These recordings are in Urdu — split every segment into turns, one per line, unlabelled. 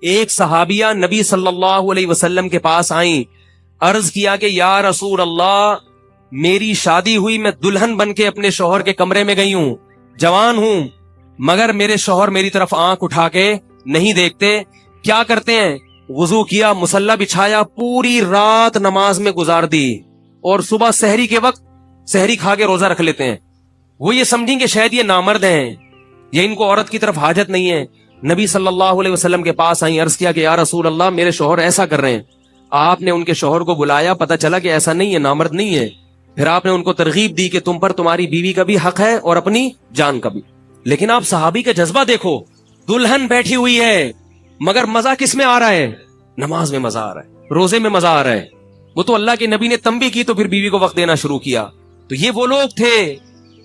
ایک صحابیہ نبی صلی اللہ علیہ وسلم کے پاس آئیں, عرض کیا کہ یا رسول اللہ, میری شادی ہوئی, میں دلہن بن کے اپنے شوہر کے کمرے میں گئی ہوں, جوان ہوں, مگر میرے شوہر میری طرف آنکھ اٹھا کے نہیں دیکھتے. کیا کرتے ہیں؟ وضو کیا, مصلی بچھایا, پوری رات نماز میں گزار دی, اور صبح سحری کے وقت سحری کھا کے روزہ رکھ لیتے ہیں. وہ یہ سمجھیں کہ شاید یہ نامرد ہیں یا ان کو عورت کی طرف حاجت نہیں ہے. نبی صلی اللہ علیہ وسلم کے پاس آئیں, عرض کیا کہ یا رسول اللہ, میرے شوہر ایسا کر رہے ہیں. آپ نے ان کے شوہر کو بلایا, پتا چلا کہ ایسا نہیں ہے, نامرد نہیں ہے. پھر آپ نے ان کو ترغیب دی کہ تم پر تمہاری بیوی کا بھی حق ہے اور اپنی جان کا بھی. لیکن آپ صحابی کا جذبہ دیکھو, دلہن بیٹھی ہوئی ہے, مگر مزہ کس میں آ رہا ہے؟ نماز میں مزہ آ رہا ہے, روزے میں مزہ آ رہا ہے. وہ تو اللہ کے نبی نے تنبیہ کی تو پھر بیوی کو وقت دینا شروع کیا. تو یہ وہ لوگ تھے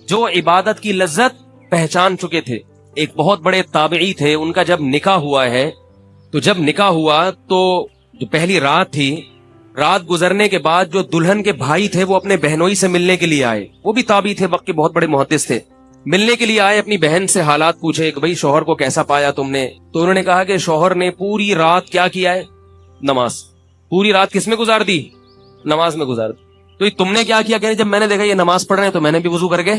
جو عبادت کی لذت پہچان چکے تھے. ایک بہت بڑے تابعی تھے, ان کا جب نکاح ہوا ہے, تو جب نکاح ہوا تو جو پہلی رات تھی, رات گزرنے کے بعد جو دلہن کے بھائی تھے وہ اپنے بہنوئی سے ملنے کے لیے آئے. وہ بھی تابعی تھے, وقت کے بہت بڑے محدث تھے. ملنے کے لیے آئے, اپنی بہن سے حالات پوچھے کہ بھئی شوہر کو کیسا پایا تم نے؟ تو انہوں نے کہا کہ شوہر نے پوری رات کیا کیا ہے؟ نماز. پوری رات کس میں گزار دی؟ نماز میں گزار دی. تو تم نے کیا کیا؟ کہ جب میں نے دیکھا یہ نماز پڑھ رہے ہیں تو میں نے بھی وضو کر کے.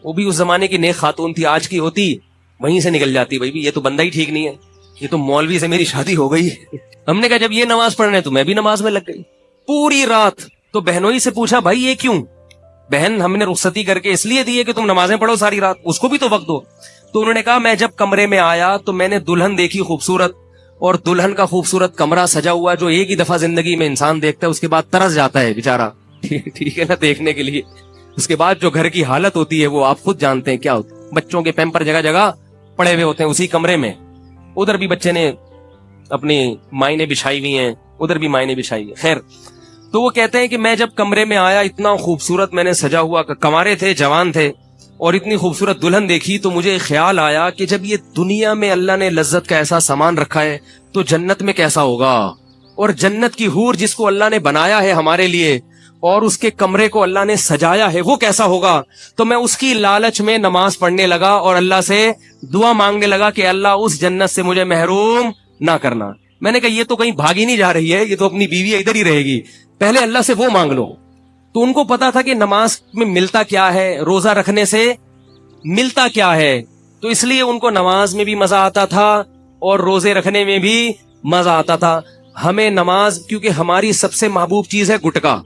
وہ بھی اس زمانے کی نیک خاتون تھی, آج کی ہوتی وہیں سے نکل جاتی, بھائی یہ تو بندہ ہی ٹھیک نہیں ہے, یہ تو مولوی سے میری شادی ہو گئی. ہم نے کہا جب یہ نماز پڑھ رہے ہیں تو میں بھی نماز میں لگ گئی پوری رات. تو بہنوئی سے پوچھا بھائی یہ کیوں؟ بہن ہم نے رخصتی کر کے اس لیے دی ہے کہ تم نمازیں پڑھو ساری رات, اس کو بھی تو وقت دو. تو انہوں نے کہا میں جب کمرے میں آیا تو میں نے دلہن دیکھی خوبصورت, اور دلہن کا خوبصورت کمرہ سجا ہوا جو ایک ہی دفعہ زندگی میں انسان دیکھتا ہے, اس کے بعد ترس جاتا ہے بیچارہ, ٹھیک ہے نا, دیکھنے کے لیے. اس کے بعد جو گھر کی حالت ہوتی ہے وہ آپ خود جانتے ہیں کیا ہوتی ہے. بچوں کے پیمپر جگہ جگہ پڑے ہوئے ہوتے ہیں اسی کمرے میں, ادھر بھی بچے نے اپنی مائنے بچھائی ہوئی ہیں, ادھر بھی مائنے بچھائی ہیں. خیر, تو وہ کہتے ہیں کہ میں جب کمرے میں آیا, اتنا خوبصورت میں نے سجا ہوا, کنوارے تھے, جوان تھے, اور اتنی خوبصورت دلہن دیکھی تو مجھے خیال آیا کہ جب یہ دنیا میں اللہ نے لذت کا ایسا سامان رکھا ہے تو جنت میں کیسا ہوگا, اور جنت کی حور جس کو اللہ نے بنایا ہے ہمارے لیے اور اس کے کمرے کو اللہ نے سجایا ہے وہ کیسا ہوگا. تو میں اس کی لالچ میں نماز پڑھنے لگا اور اللہ سے دعا مانگنے لگا کہ اللہ اس جنت سے مجھے محروم نہ کرنا. میں نے کہا یہ تو کہیں بھاگی نہیں جا رہی ہے, یہ تو اپنی بیوی ادھر ہی رہے گی, پہلے اللہ سے وہ مانگ لو. تو ان کو پتا تھا کہ نماز میں ملتا کیا ہے, روزہ رکھنے سے ملتا کیا ہے, تو اس لیے ان کو نماز میں بھی مزہ آتا تھا اور روزے رکھنے میں بھی مزہ آتا تھا. ہمیں نماز, کیونکہ ہماری سب سے محبوب چیز ہے گٹکا,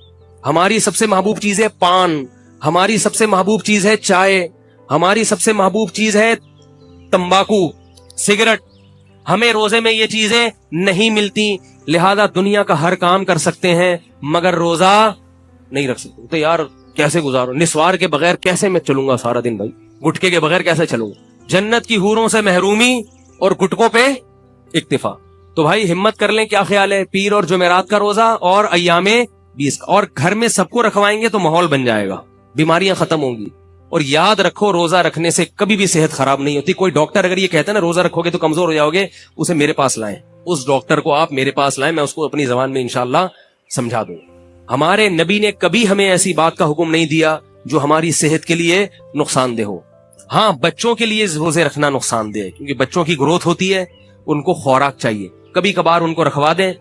ہماری سب سے محبوب چیز ہے پان, ہماری سب سے محبوب چیز ہے چائے, ہماری سب سے محبوب چیز ہے تمباکو, سگریٹ. ہمیں روزے میں یہ چیزیں نہیں ملتی, لہذا دنیا کا ہر کام کر سکتے ہیں مگر روزہ نہیں رکھ سکتے. تو یار کیسے گزارو, نسوار کے بغیر کیسے میں چلوں گا سارا دن, بھائی گٹکے کے بغیر کیسے چلوں گا. جنت کی حوروں سے محرومی اور گٹکوں پہ اکتفا. تو بھائی ہمت کر لیں, کیا خیال ہے, پیر اور جمعرات کا روزہ اور ایام 20 کا, اور گھر میں سب کو رکھوائیں گے تو ماحول بن جائے گا, بیماریاں ختم ہوں گی. اور یاد رکھو روزہ رکھنے سے کبھی بھی صحت خراب نہیں ہوتی. کوئی ڈاکٹر اگر یہ کہتا ہے نا روزہ رکھو گے تو کمزور ہو جاؤ گے, اسے میرے پاس لائیں, اس ڈاکٹر کو آپ میرے پاس لائیں, میں اس کو اپنی زبان میں انشاءاللہ سمجھا دوں. ہمارے نبی نے کبھی ہمیں ایسی بات کا حکم نہیں دیا جو ہماری صحت کے لیے نقصان دہ ہو. ہاں بچوں کے لیے روزے رکھنا نقصان دہ ہے, کیونکہ بچوں کی گروتھ ہوتی ہے, ان کو خوراک چاہیے, کبھی کبھار ان کو رکھوا دیں,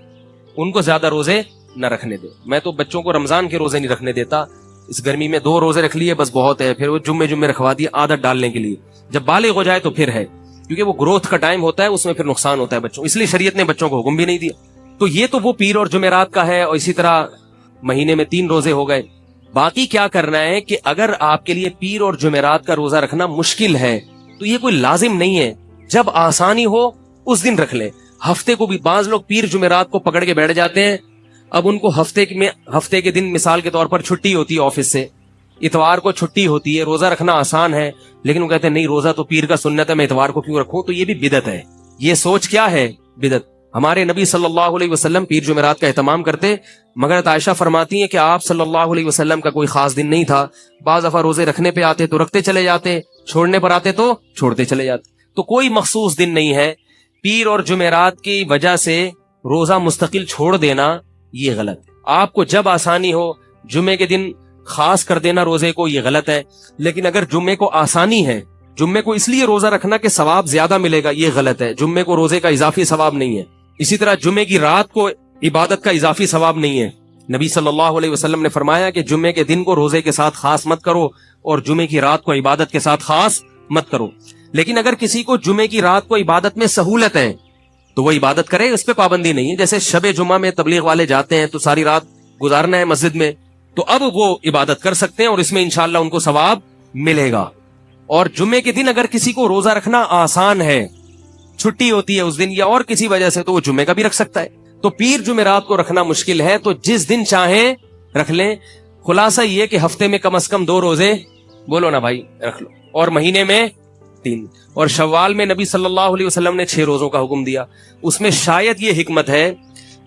ان کو زیادہ روزے نہ رکھنے دیں. میں تو بچوں کو رمضان کے روزے نہیں رکھنے دیتا, اس گرمی میں 2 روزے رکھ لیے بس بہت ہے, پھر وہ جمعے رکھوا دیے عادت ڈالنے کے لیے, جب بالغ ہو جائے تو پھر ہے, کیونکہ وہ گروتھ کا ٹائم ہوتا ہے, اس میں پھر نقصان ہوتا ہے بچوں, اس لیے شریعت نے بچوں کو حکم بھی نہیں دیا. تو یہ تو وہ پیر اور جمعرات کا ہے, اور اسی طرح مہینے میں 3 روزے ہو گئے. باقی کیا کرنا ہے کہ اگر آپ کے لیے پیر اور جمعرات کا روزہ رکھنا مشکل ہے تو یہ کوئی لازم نہیں ہے, جب آسانی ہو اس دن رکھ لیں. ہفتے کو بھی بعض لوگ پیر جمعرات کو پکڑ کے بیٹھ جاتے ہیں, اب ان کو ہفتے کے دن مثال کے طور پر چھٹی ہوتی ہے آفس سے, اتوار کو چھٹی ہوتی ہے, روزہ رکھنا آسان ہے, لیکن وہ کہتے ہیں نہیں روزہ تو پیر کا سنت ہے, میں اتوار کو کیوں رکھوں. تو یہ بھی بدعت ہے. یہ سوچ کیا ہے؟ بدعت. ہمارے نبی صلی اللہ علیہ وسلم پیر جمعرات کا اہتمام کرتے, مگر عائشہ فرماتی ہیں کہ آپ صلی اللہ علیہ وسلم کا کوئی خاص دن نہیں تھا, بعض دفعہ روزے رکھنے پہ آتے تو رکھتے چلے جاتے, چھوڑنے پر آتے تو چھوڑتے چلے جاتے. تو کوئی مخصوص دن نہیں ہے. پیر اور جمعرات کی وجہ سے روزہ مستقل چھوڑ دینا یہ غلط ہے. آپ کو جب آسانی ہو جمعے کے دن خاص کر دینا روزے کو, یہ غلط ہے. لیکن اگر جمعے کو آسانی ہے, جمعے کو اس لیے روزہ رکھنا کہ ثواب زیادہ ملے گا, یہ غلط ہے. جمعے کو روزے کا اضافی ثواب نہیں ہے, اسی طرح جمعے کی رات کو عبادت کا اضافی ثواب نہیں ہے. نبی صلی اللہ علیہ وسلم نے فرمایا کہ جمعے کے دن کو روزے کے ساتھ خاص مت کرو اور جمعے کی رات کو عبادت کے ساتھ خاص مت کرو. لیکن اگر کسی کو جمعے کی رات کو عبادت میں سہولت ہے تو وہ عبادت کرے, اس پہ پابندی نہیں ہے. جیسے شب جمعہ میں تبلیغ والے جاتے ہیں تو ساری رات گزارنا ہے مسجد میں, تو اب وہ عبادت کر سکتے ہیں اور اس میں انشاءاللہ ان کو ثواب ملے گا. اور جمعے کے دن اگر کسی کو روزہ رکھنا آسان ہے, چھٹی ہوتی ہے اس دن یا اور کسی وجہ سے, تو وہ جمعے کا بھی رکھ سکتا ہے. تو پیر جمعرات کو رکھنا مشکل ہے تو جس دن چاہیں رکھ لیں. خلاصہ یہ کہ ہفتے میں کم از کم 2 روزے, بولو نا بھائی, رکھ لو, اور مہینے میں 3. اور شوال میں نبی صلی اللہ علیہ وسلم نے 6 روزوں کا حکم دیا. اس میں شاید یہ حکمت ہے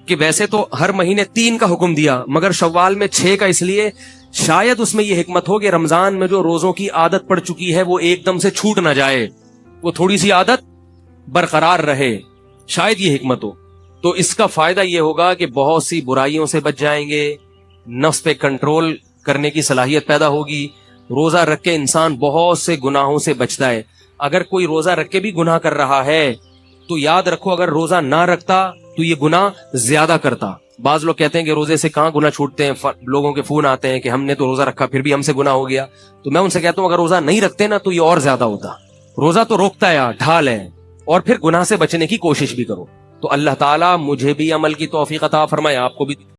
کہ ویسے تو ہر مہینے 3 کا حکم دیا, مگر شوال میں 6 کا, اس لیے شاید اس میں یہ حکمت ہو کہ رمضان میں جو روزوں کی عادت پڑ چکی ہے وہ ایک دم سے چھوٹ نہ جائے, وہ تھوڑی سی عادت برقرار رہے, شاید یہ حکمت ہو. تو اس کا فائدہ یہ ہوگا کہ بہت سی برائیوں سے بچ جائیں گے, نفس پہ کنٹرول کرنے کی صلاحیت پیدا ہوگی. روزہ رکھ کے انسان بہت سے گناہوں سے بچتا ہے. اگر کوئی روزہ رکھ کے بھی گناہ کر رہا ہے تو یاد رکھو اگر روزہ نہ رکھتا تو یہ گناہ زیادہ کرتا. بعض لوگ کہتے ہیں کہ روزے سے کہاں گناہ چھوٹتے ہیں, لوگوں کے فون آتے ہیں کہ ہم نے تو روزہ رکھا پھر بھی ہم سے گناہ ہو گیا. تو میں ان سے کہتا ہوں اگر روزہ نہیں رکھتے نا تو یہ اور زیادہ ہوتا. روزہ تو روکتا ہے, ڈھال ہے, اور پھر گناہ سے بچنے کی کوشش بھی کرو. تو اللہ تعالیٰ مجھے بھی عمل کی توفیق عطا فرمائے, آپ کو بھی.